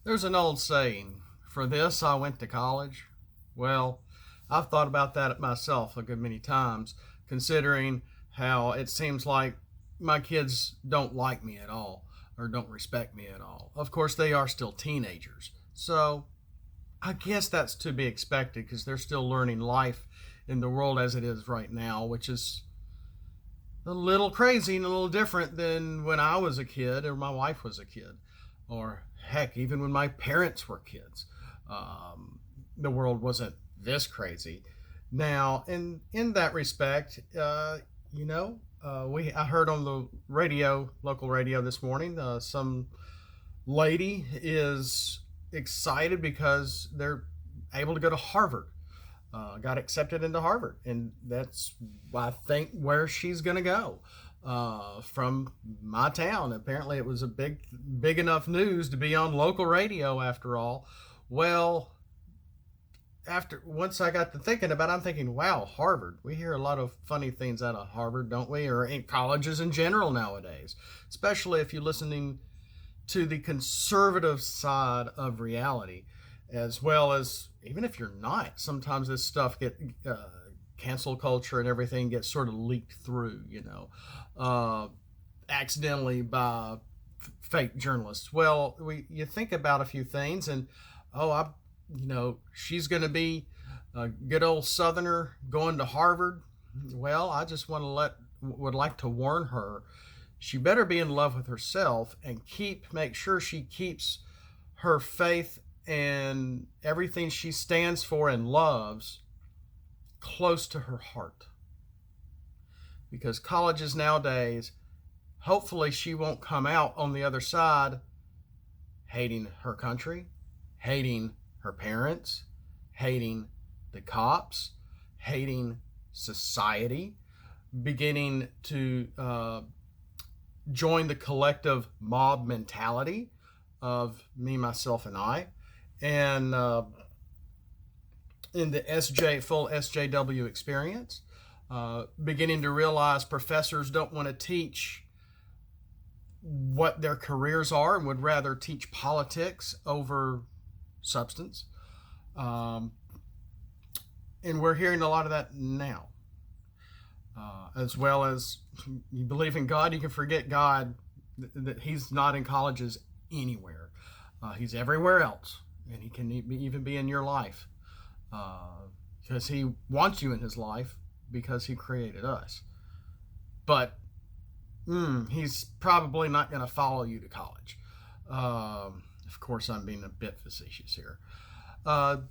There's an old saying, for this I went to college. Well, I've thought about that myself a good many times, considering how it seems like my kids don't like me at all or don't respect me at all. Of course, they are still teenagers. So I guess that's to be expected because they're still learning life in the world as it is right now, which is a little crazy and a little different than when I was a kid or my wife was a kid, or heck, even when my parents were kids. The world wasn't this crazy. Now, in that respect, I heard on the radio, local radio this morning, some lady is excited because they're able to go to Harvard, got accepted into Harvard, and that's I think where she's going to go. From my town. Apparently, it was a big enough news to be on local radio. After all, well, after once I got to thinking about it, I'm thinking, wow, Harvard. We hear a lot of funny things out of Harvard, don't we? Or in colleges in general nowadays, especially if you're listening to the conservative side of reality, as well as even if you're not. Sometimes this stuff get cancel culture and everything gets sort of leaked through, accidentally by fake journalists. Well, you think about a few things, and she's going to be a good old Southerner going to Harvard. Well, I just would like to warn her. She better be in love with herself and make sure she keeps her faith and everything she stands for and loves close to her heart. Because colleges nowadays, hopefully she won't come out on the other side hating her country, hating her parents, hating the cops, hating society, beginning to join the collective mob mentality of me, myself, and I, and in the full SJW experience, beginning to realize professors don't want to teach what their careers are and would rather teach politics over substance. And we're hearing a lot of that now. As well as you believe in God, you can forget God, that He's not in colleges anywhere. He's everywhere else, and He can even be in your life. Because He wants you in His life because He created us. But He's probably not going to follow you to college. Of course, I'm being a bit facetious here. And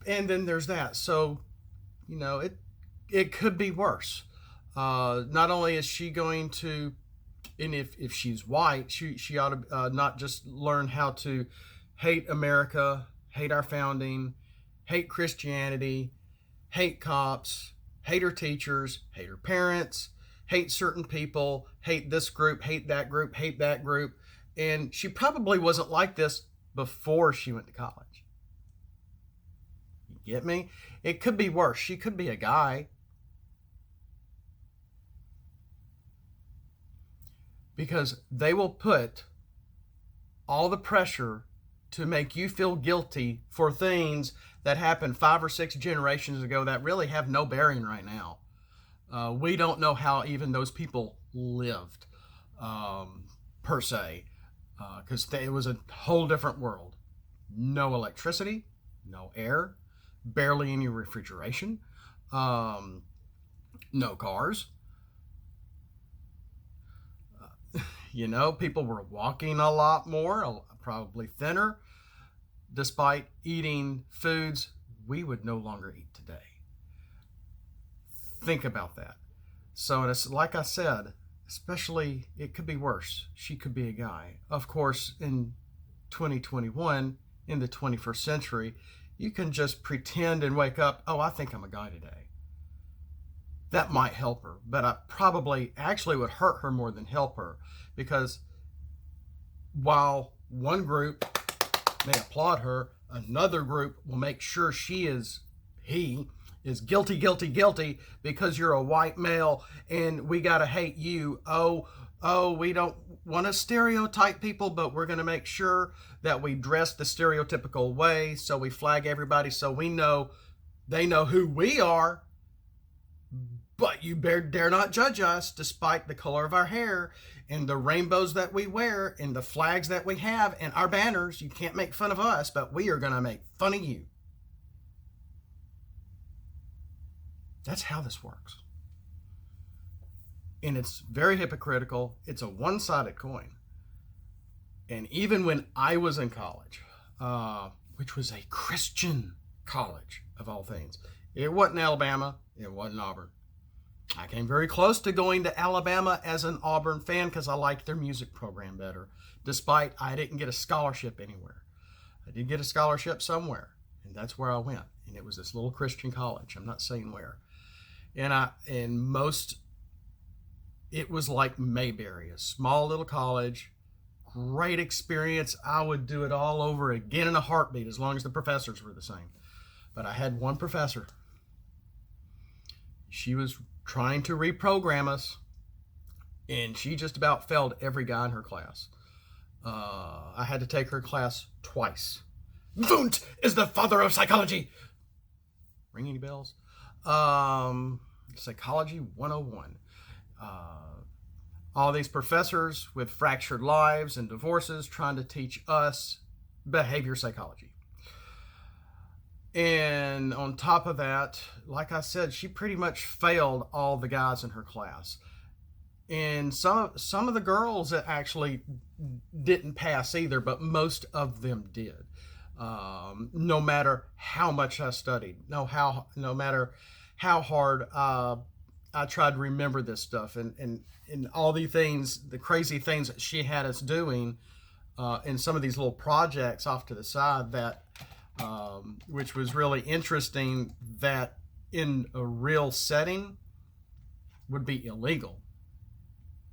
then there's that. So, it could be worse. Not only is she going to, and if she's white, she ought to not just learn how to hate America, hate our founding, hate Christianity, hate cops, hate her teachers, hate her parents, hate certain people, hate this group, hate that group, hate that group. And she probably wasn't like this before she went to college. You get me? It could be worse. She could be a guy. Because they will put all the pressure to make you feel guilty for things that happened 5 or 6 generations ago that really have no bearing right now. We don't know how even those people lived, per se, because it was a whole different world. No electricity, no air, barely any refrigeration, no cars. People were walking a lot more, probably thinner, despite eating foods we would no longer eat today. Think about that. So it's like I said, especially it could be worse. She could be a guy. Of course, in 2021, in the 21st century, you can just pretend and wake up, oh, I think I'm a guy today. That might help her, but I probably actually would hurt her more than help her, because while one group may applaud her, another group will make sure he is guilty, guilty, guilty because you're a white male and we got to hate you. Oh, oh, we don't want to stereotype people, but we're going to make sure that we dress the stereotypical way. So we flag everybody so we know they know who we are, but you dare not judge us despite the color of our hair and the rainbows that we wear and the flags that we have and our banners. You can't make fun of us, but we are going to make fun of you. That's how this works. And it's very hypocritical. It's a one-sided coin. And even when I was in college, which was a Christian college of all things, it wasn't Alabama, it wasn't Auburn. I came very close to going to Alabama as an Auburn fan because I liked their music program better, despite I didn't get a scholarship anywhere. I did get a scholarship somewhere, and that's where I went. And it was this little Christian college. I'm not saying where. It was like Mayberry, a small little college, great experience. I would do it all over again in a heartbeat as long as the professors were the same. But I had one professor. She was trying to reprogram us, and she just about failed every guy in her class. I had to take her class twice. Wundt is the father of psychology. Ring any bells? Psychology 101. All these professors with fractured lives and divorces trying to teach us behavior psychology. And on top of that, like I said, she pretty much failed all the guys in her class. And some of the girls that actually didn't pass either, but most of them did. No matter how much I studied, no matter how hard I tried to remember this stuff, and all the things, the crazy things that she had us doing in some of these little projects off to the side that, which was really interesting, that in a real setting would be illegal.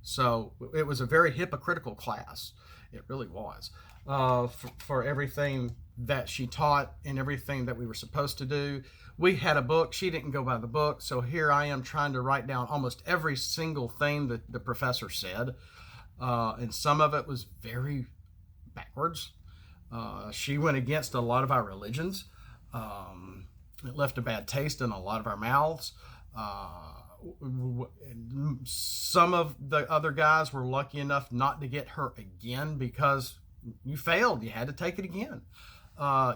So it was a very hypocritical class. It really was, for everything that she taught and everything that we were supposed to do. We had a book. She didn't go by the book. So here I am trying to write down almost every single thing that the professor said. And some of it was very backwards. She went against a lot of our religions. It left a bad taste in a lot of our mouths. Some of the other guys were lucky enough not to get hurt again because you failed. You had to take it again.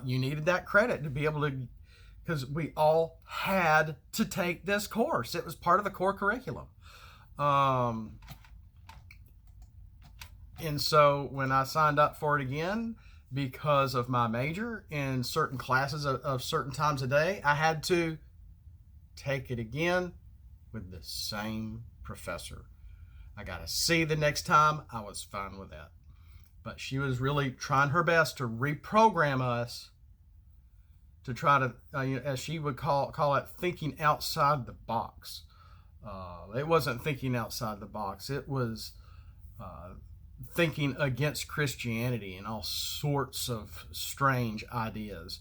You needed that credit to be able to, because we all had to take this course. It was part of the core curriculum. And so when I signed up for it again, because of my major in certain classes of certain times a day, I had to take it again with the same professor. I got a C the next time. I was fine with that. But she was really trying her best to reprogram us to try to, as she would call it, thinking outside the box. It wasn't thinking outside the box. It was thinking against Christianity and all sorts of strange ideas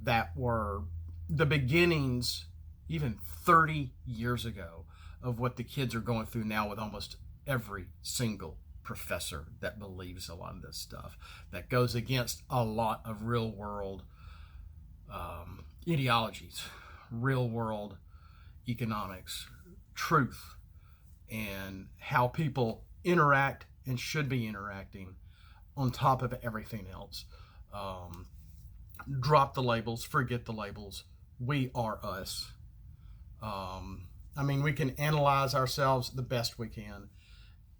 that were the beginnings, even 30 years ago, of what the kids are going through now with almost every single professor that believes a lot of this stuff, that goes against a lot of real world ideologies, real world economics, truth, and how people interact and should be interacting on top of everything else. Drop the labels, forget the labels. We are us. We can analyze ourselves the best we can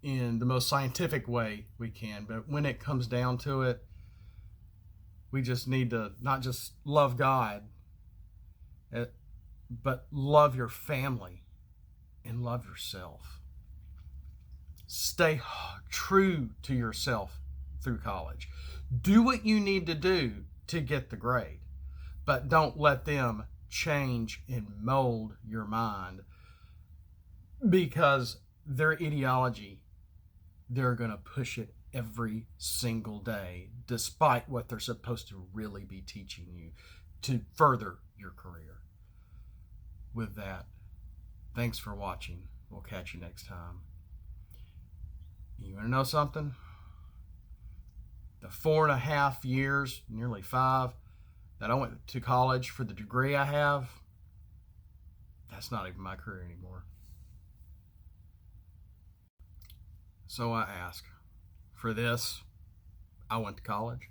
in the most scientific way we can, but when it comes down to it, we just need to not just love God, but love your family and love yourself. Stay true to yourself through college. Do what you need to do to get the grade, but don't let them change and mold your mind, because their ideology, they're going to push it every single day, despite what they're supposed to really be teaching you to further your career. With that, thanks for watching. We'll catch you next time. You want to know something? The 4.5 years, nearly 5, that I went to college for the degree I have, that's not even my career anymore. So I ask, for this, I went to college.